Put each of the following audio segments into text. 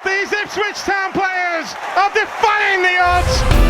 These Ipswich Town players are defying the odds.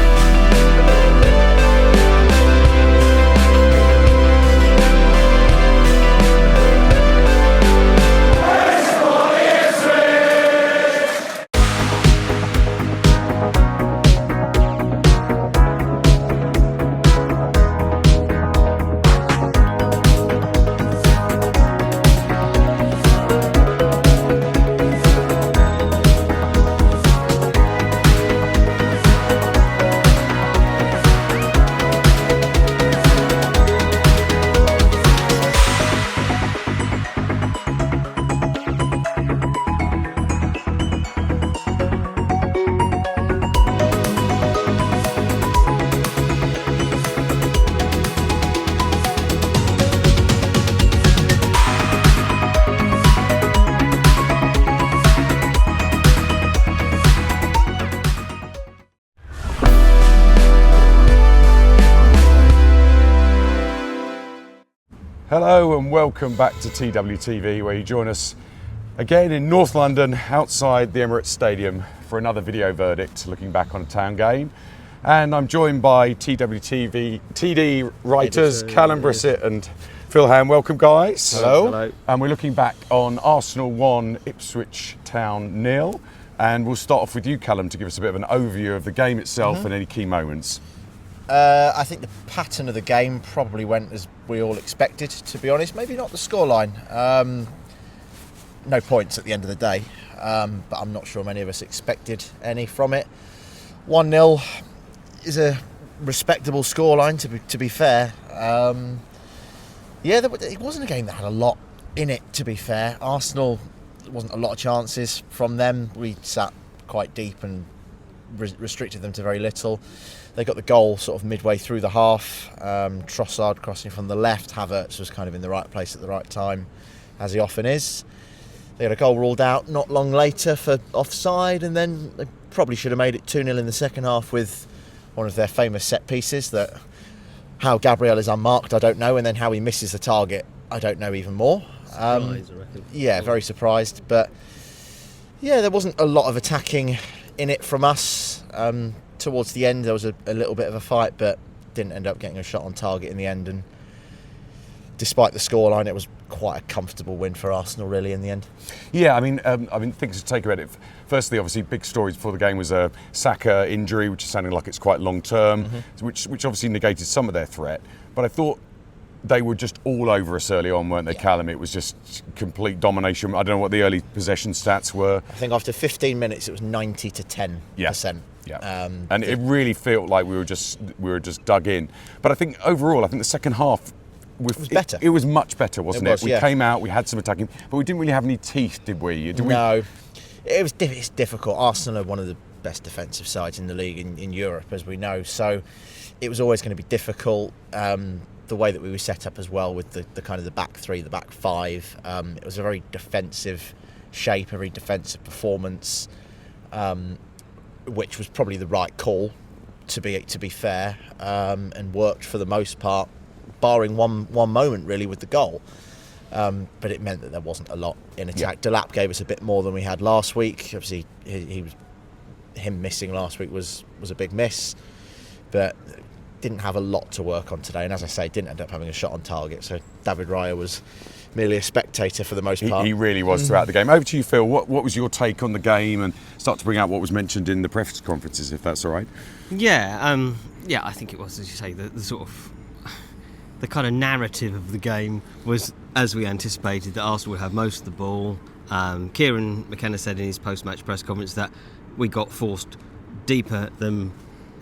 Hello and welcome back to TWTV, where you join us again in North London outside the Emirates Stadium for another video verdict looking back on a town game. And I'm joined by TWTV TD writers Kallum, Brisset and Phil Ham. Welcome guys. Hello. And we're looking back on Arsenal 1, Ipswich Town 0. And we'll start off with you, Kallum, to give us a bit of an overview of the game itself and any key moments. I think the pattern of the game probably went as we all expected, to be honest. Maybe not the scoreline. No points at the end of the day, but I'm not sure many of us expected any from it. 1-0 is a respectable scoreline, to be fair. It wasn't a game that had a lot in it, to be fair. Arsenal, there wasn't a lot of chances from them. We sat quite deep and restricted them to very little. They got the goal sort of midway through the half. Trossard crossing from the left. Havertz was kind of in the right place at the right time, as he often is. They got a goal ruled out not long later for offside, and then they probably should have made it 2-0 in the second half with one of their famous set pieces. That how Gabriel is unmarked, I don't know, and then how he misses the target, I don't know even more. Surprise, I reckon. Yeah, very surprised. But yeah, there wasn't a lot of attacking in it from us. Towards the end there was a little bit of a fight, but didn't end up getting a shot on target in the end, and despite the scoreline it was quite a comfortable win for Arsenal really in the end. Yeah, I mean things to take about it. Firstly, obviously big stories before the game was a Saka injury, which is sounding like it's quite long term, which obviously negated some of their threat, but I thought they were just all over us early on, weren't they, Kallum? It was just complete domination. I don't know what the early possession stats were. I think after 15 minutes it was 90 to 10%. Yeah, and it really felt like we were just dug in. But I think overall, the second half was better. It was much better, wasn't it? We yeah. came out, we had some attacking, but we didn't really have any teeth, did we? No, it's difficult. Arsenal are one of the best defensive sides in the league in Europe, as we know. So it was always going to be difficult. The way that we were set up as well with the kind of the back three, the back five, it was a very defensive shape, a very defensive performance, which was probably the right call to be fair, and worked for the most part, barring one moment really with the goal. But it meant that there wasn't a lot in attack. Delap gave us a bit more than we had last week. Obviously, him missing last week was a big miss, but didn't have a lot to work on today, and as I say, didn't end up having a shot on target. So David Raya was merely a spectator for the most part. He really was throughout the game. Over to you, Phil. What was your take on the game, and start to bring out what was mentioned in the press conferences, if that's all right? Yeah, I think it was, as you say, the sort of the kind of narrative of the game was, as we anticipated, that Arsenal would have most of the ball. Kieran McKenna said in his post-match press conference that we got forced deeper than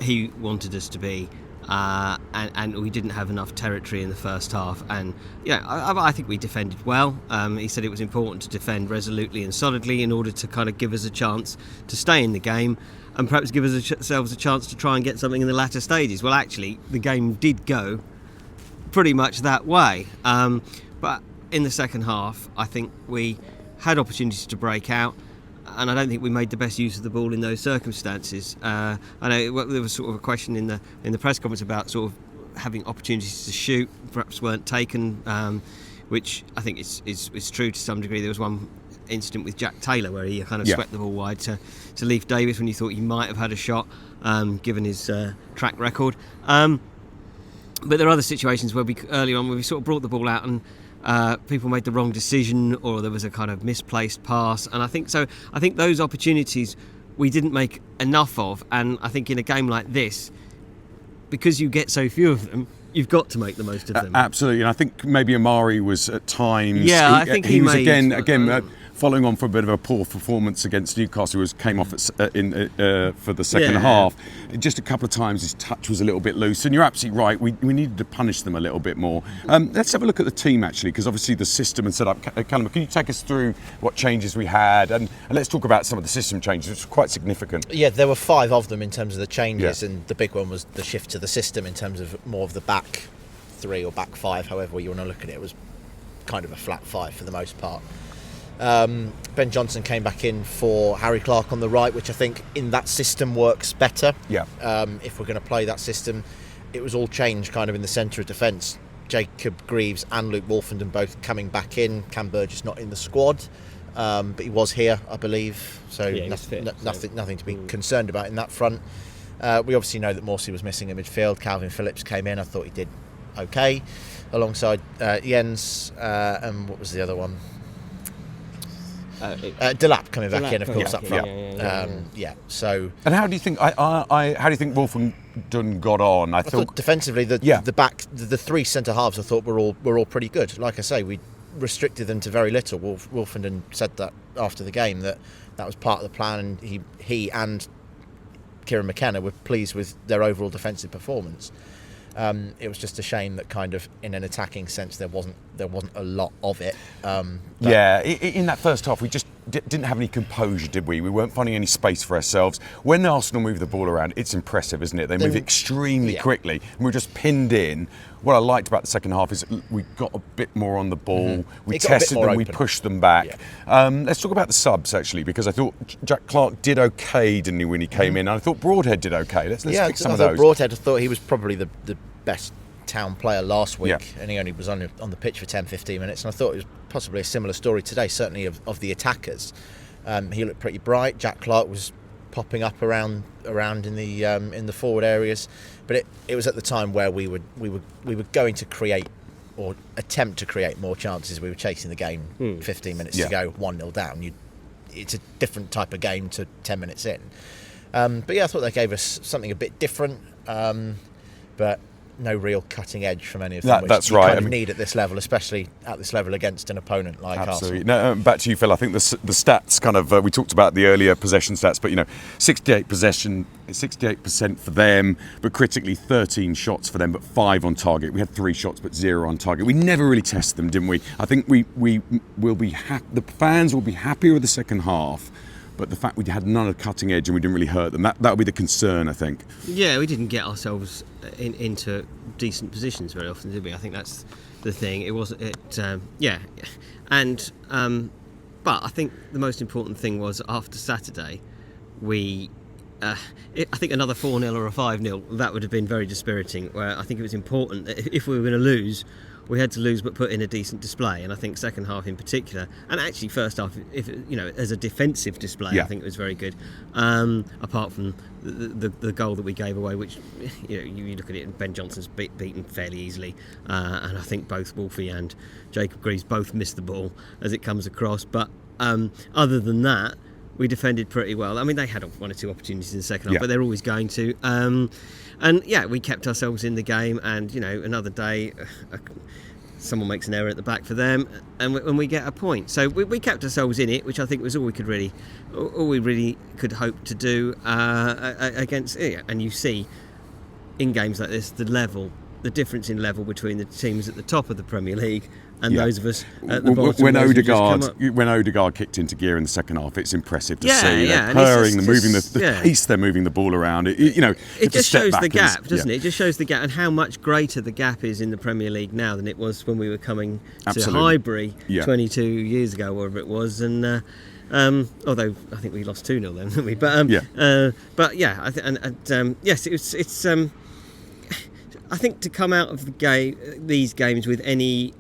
he wanted us to be. And we didn't have enough territory in the first half, and I think we defended well. He said it was important to defend resolutely and solidly in order to kind of give us a chance to stay in the game and perhaps give ourselves a chance to try and get something in the latter stages. Well, actually, the game did go pretty much that way, but in the second half I think we had opportunities to break out, and I don't think we made the best use of the ball in those circumstances. I know there was sort of a question in the press conference about sort of having opportunities to shoot, perhaps weren't taken, which I think is true to some degree. There was one incident with Jack Taylor where he kind of Yeah. swept the ball wide to Leif Davis when you thought he might have had a shot, given his track record. But there are other situations where early on we sort of brought the ball out and people made the wrong decision, or there was a kind of misplaced pass, and I think those opportunities we didn't make enough of. And I think in a game like this, because you get so few of them, you've got to make the most of them. Absolutely, and I think maybe Amari was at times. Yeah, I think he was made, again. Following on from a bit of a poor performance against Newcastle, came off for the second half. Just a couple of times his touch was a little bit loose, and you're absolutely right. We needed to punish them a little bit more. Let's have a look at the team actually, because obviously the system and setup. Kallum, can you take us through what changes we had, and let's talk about some of the system changes, which were quite significant. Yeah, there were 5 of them in terms of the changes, Yeah. and the big one was the shift to the system in terms of more of the back 3 or back 5, however you want to look at it. It was kind of a flat 5 for the most part. Ben Johnson came back in for Harry Clark on the right, which I think in that system works better. Yeah. If we're going to play that system, it was all changed kind of in the centre of defence. Jacob Greaves and Luke Wolfenden both coming back in. Cam Burgess not in the squad, but he was here, I believe. So Yeah, he was fit, nothing to be concerned about in that front. We obviously know that Morsey was missing in midfield. Calvin Phillips came in. I thought he did okay, alongside Jens. And what was the other one? Delap coming back in, of course, up front. Yeah. So. And how do you think? How do you think Wolfenden got on? I thought defensively, the 3 centre halves I thought were all pretty good. Like I say, we restricted them to very little. Wolfenden said that after the game that was part of the plan, and he and Kieran McKenna were pleased with their overall defensive performance. It was just a shame that kind of in an attacking sense there wasn't a lot of it. In that first half we just didn't have any composure, did we? We weren't finding any space for ourselves. When Arsenal move the ball around, it's impressive, isn't it? They move extremely quickly, and we're just pinned in. What I liked about the second half is we got a bit more on the ball. We tested them, we pushed them back. Let's talk about the subs actually, because I thought Jack Clark did okay, didn't he, when he came in? And I thought Broadhead did okay. Let's pick some of those. Broadhead, I thought he was probably the best Town player last week, and he only was on the pitch for 10-15 minutes, and I thought it was possibly a similar story today, certainly of the attackers. He looked pretty bright. Jack Clark was popping up around in the forward areas, but it was at the time where we were going to create or attempt to create more chances. We were chasing the game 15 minutes to go, 1-0 down. It's a different type of game to 10 minutes in. But I thought they gave us something a bit different, but no real cutting edge from any of them, that's which right. you kind of need at this level, especially at this level against an opponent like Absolutely. Arsenal. No, back to you, Phil. I think the stats kind of we talked about the earlier possession stats, but 68% for them, but critically 13 shots for them, but 5 on target. We had 3 shots, but 0 on target. We never really tested them, didn't we? I think we will be the fans will be happier with the second half. But the fact we had none of the cutting edge and we didn't really hurt them, that would be the concern, I think. Yeah, we didn't get ourselves into decent positions very often, did we? I think that's the thing. It wasn't but I think the most important thing was after Saturday, I think another 4-0 or a 5-0, that would have been very dispiriting. Where I think it was important that if we were going to lose, we had to lose but put in a decent display. And I think second half in particular, and actually first half, as a defensive display, I think it was very good. Apart from the goal that we gave away, which you look at it, and Ben Johnson's beaten fairly easily, and I think both Wolfie and Jacob Greaves both missed the ball as it comes across. But other than that, we defended pretty well. I mean, they had 1 or 2 opportunities in the second half, but they're always going to. We kept ourselves in the game, and another day, someone makes an error at the back for them, and we get a point. So we kept ourselves in it, which I think was all we really could hope to do against. And you see, in games like this, the difference in level between the teams at the top of the Premier League and those of us at the bottom. When Odegaard kicked into gear in the second half, it's impressive to see. They're purring, they're moving the pace, they're moving the ball around. It just shows the gap, doesn't it? It just shows the gap and how much greater the gap is in the Premier League now than it was when we were coming to Highbury 22 years ago, whatever it was. And although I think we lost 2-0 then, didn't we? But yes, it's. I think to come out of these games with any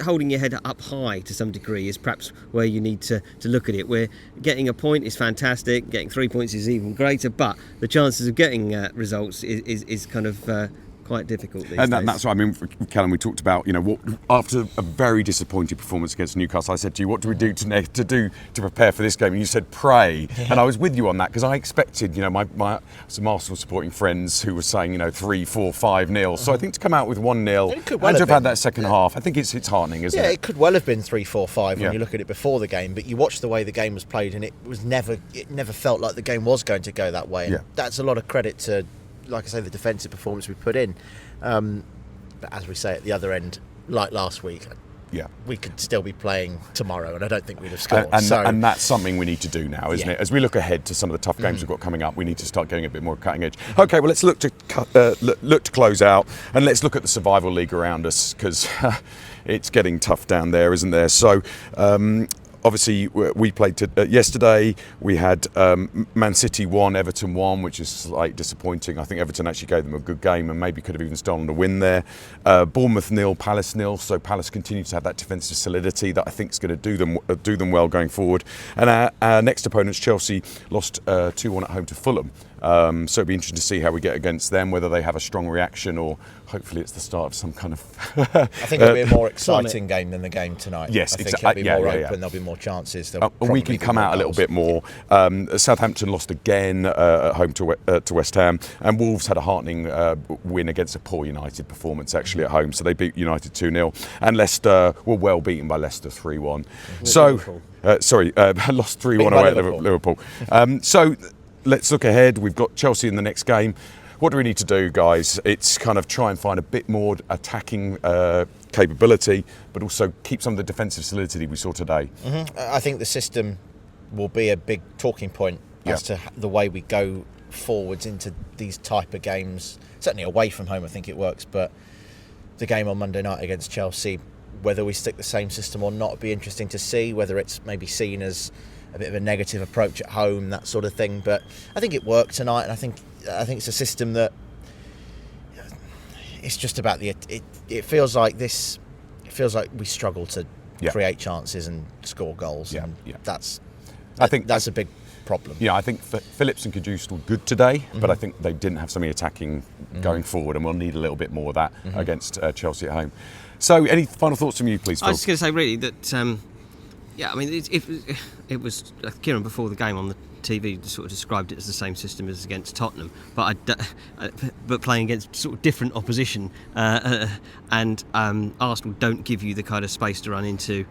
holding your head up high to some degree is perhaps where you need to look at it. Where getting a point is fantastic, getting 3 points is even greater, but the chances of getting results is kind of quite difficult these days. That's what I mean, Kallum. We talked about, what after a very disappointing performance against Newcastle, I said to you, what do we do to prepare for this game? And you said pray, and I was with you on that because I expected, some Arsenal supporting friends who were saying, 3, 4, 5-0. So I think to come out with 1-0 and to have had that second half, I think it's heartening, isn't it? Yeah, it could well have been 3, 4, 5 when you look at it before the game, but you watch the way the game was played, and it never felt like the game was going to go that way. And that's a lot of credit to, like I say, the defensive performance we put in. But as we say at the other end, like last week, we could still be playing tomorrow, and I don't think we'd have scored. And that's something we need to do now, isn't it? As we look ahead to some of the tough games we've got coming up, we need to start getting a bit more cutting edge. Okay, well, let's look to close out, and let's look at the survival league around us, because it's getting tough down there, isn't there? So. Obviously, we played yesterday. We had Man City 1, Everton 1, which is slightly disappointing. I think Everton actually gave them a good game and maybe could have even stolen a win there. Bournemouth 0, Palace 0. So Palace continue to have that defensive solidity that I think is going to do them well going forward. And our next opponents, Chelsea, lost 2-1 at home to Fulham. So it'll be interesting to see how we get against them, whether they have a strong reaction or hopefully it's the start of some kind of... I think it'll be a more exciting game than the game tonight. Yes, I think it'll be more open, there'll be more chances. We can come out a little bit more. Southampton lost again at home to West Ham, and Wolves had a heartening win against a poor United performance actually at home, so they beat United 2-0, and Leicester were well beaten by Leicester 3-1. Lost 3-1 away at Liverpool. So let's look ahead. We've got Chelsea in the next game. What do we need to do, guys? It's kind of try and find a bit more attacking capability, but also keep some of the defensive solidity we saw today. I think the system will be a big talking point as to the way we go forwards into these type of games. Certainly away from home, I think it works, but the game on Monday night against Chelsea, whether we stick the same system or not, would be interesting to see. Whether it's maybe seen as a bit of a negative approach at home, that sort of thing. But I think it worked tonight, and I think it's a system that it's just about it feels like this. It feels like we struggle to create chances and score goals, and I think that's a big problem. Yeah, I think Phillips and Kudus were good today, but I think they didn't have something attacking going forward, and we'll need a little bit more of that against Chelsea at home. So, any final thoughts from you, please, Phil? I was just going to say, really, that I mean, it was Kieran before the game on the TV sort of described it as the same system as against Tottenham, but playing against sort of different opposition, and Arsenal don't give you the kind of space to run into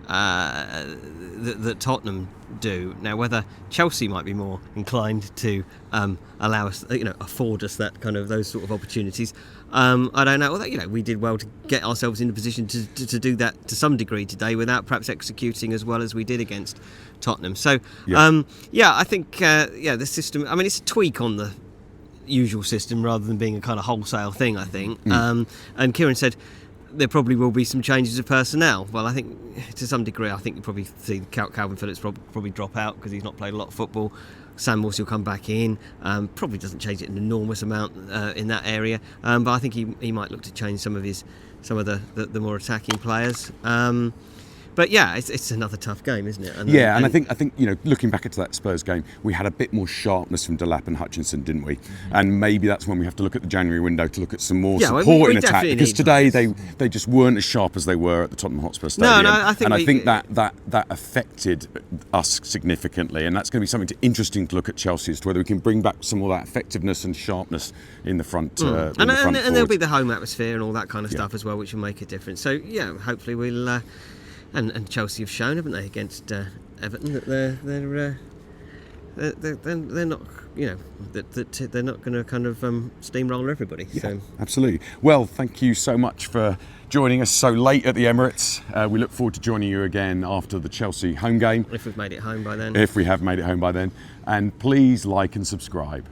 that Tottenham do. Now, whether Chelsea might be more inclined to allow us, afford us that kind of those sort of opportunities, I don't know. Well, we did well to get ourselves in a position to do that to some degree today, without perhaps executing as well as we did against Tottenham. So, I think the system. I mean, it's a tweak on the usual system rather than being a kind of wholesale thing, I think. And Kieran said there probably will be some changes of personnel. Well, I think to some degree, I think you probably see Calvin Phillips probably drop out because he's not played a lot of football. Sam Morse will come back in. Probably doesn't change it an enormous amount in that area, but I think he might look to change some of the more attacking players. But yeah, it's another tough game, isn't it? And I think looking back into that Spurs game, we had a bit more sharpness from Delap and Hutchinson, didn't we? And maybe that's when we have to look at the January window to look at some more support in attack, because today they just weren't as sharp as they were at the Tottenham Hotspur Stadium. I think that affected us significantly, and that's going to be something interesting to look at Chelsea as to whether we can bring back some more of that effectiveness and sharpness in the front. And there'll be the home atmosphere and all that kind of stuff as well, which will make a difference. So yeah, hopefully we'll. And Chelsea have shown, haven't they, against Everton, that they're not, that they're not going to kind of steamroller everybody. Yeah, so. Absolutely. Well, thank you so much for joining us so late at the Emirates. We look forward to joining you again after the Chelsea home game. If we've made it home by then. If we have made it home by then. And please like and subscribe.